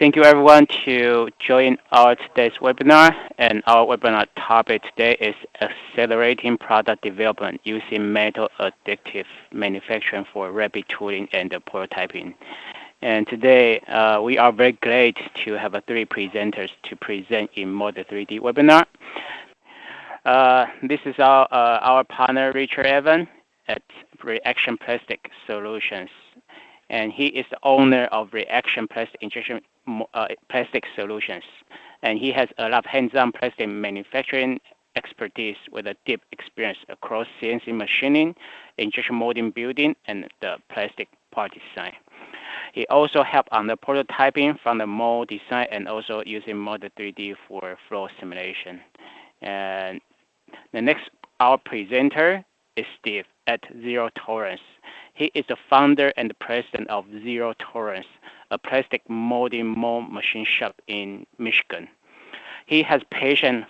Thank you everyone to join our today's webinar. And our webinar topic today is accelerating product development using metal additive manufacturing for rapid tooling and prototyping. And today we are very glad to have three presenters to present in Model 3D webinar. This is our partner Richard Evan at Reaction Plastic Solutions. And he is the owner of Reaction Plastic Injection Plastic Solutions. And he has a lot of hands-on plastic manufacturing expertise with a deep experience across CNC machining, injection molding building, and the plastic part design. He also helped on the prototyping from the mold design and also using Model 3D for flow simulation. And the next, our presenter is Steve at Zero Tolerance. He is the founder and president of Zero Tolerance, a plastic molding mold machine shop in Michigan. He has passion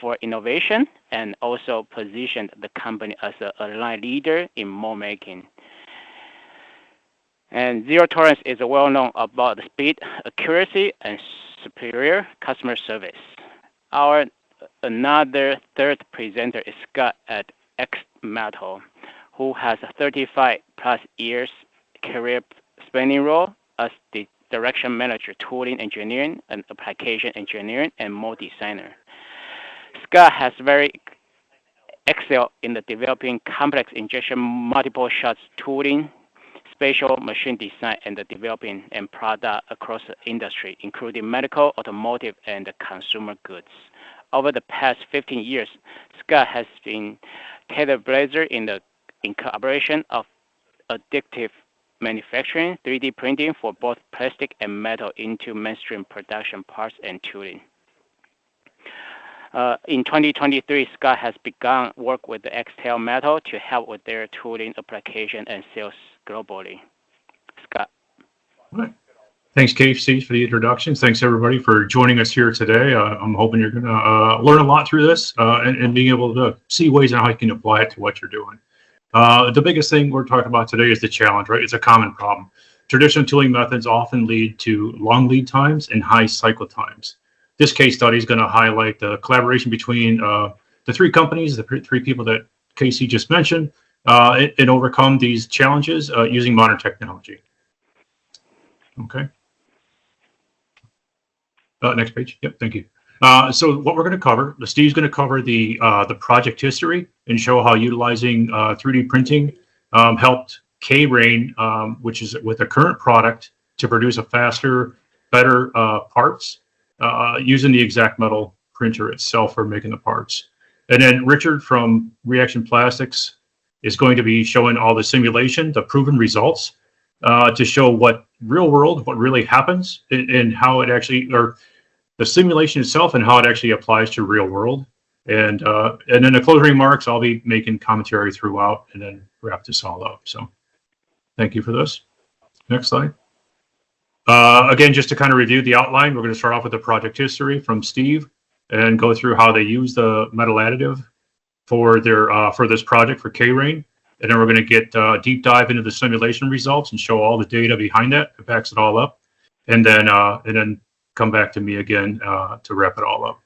for innovation and also positioned the company as a line leader in mold making. And Zero Tolerance is well known about the speed, accuracy, and superior customer service. Another third presenter is Scott at X Metal, who has a 35+ years career spanning role as the direction manager, tooling engineering, and application engineering, and mold designer. Scott has very excelled in the developing complex injection multiple shots tooling, special machine design, and the developing and product across the industry, including medical, automotive, and consumer goods. Over the past 15 years, Scott has been trailblazer in collaboration of additive manufacturing, 3D printing for both plastic and metal into mainstream production parts and tooling. In 2023, Scott has begun work with the Extel Metal to help with their tooling application and sales globally. Scott. All right. Thanks, KC, for the introduction. Thanks, everybody, for joining us here today. I'm hoping you're going to learn a lot through this and being able to see ways on how you can apply it to what you're doing. The biggest thing we're talking about today is the challenge, right? It's a common problem. Traditional tooling methods often lead to long lead times and high cycle times. This case study is going to highlight the collaboration between the three companies, the three people that KC just mentioned, and overcome these challenges using modern technology. Okay. Next page. Yep, thank you. So what we're going to cover, Steve's going to cover the project history and show how utilizing 3D printing helped K-Rain, which is with the current product, to produce a faster, better parts using the exact metal printer itself for making the parts. And then Richard from Reaction Plastics is going to be showing all the simulation, the proven results, to show what really happens and how it actually, or the simulation itself and how it actually applies to real world. And then the closing remarks, I'll be making commentary throughout and then wrap this all up. So thank you for this. Next slide. Again, just to kind of review the outline, we're going to start off with the project history from Steve and go through how they use the metal additive for their for this project for K-Rain. And then we're going to get deep dive into the simulation results and show all the data behind that. It backs it all up. And then come back to me again to wrap it all up.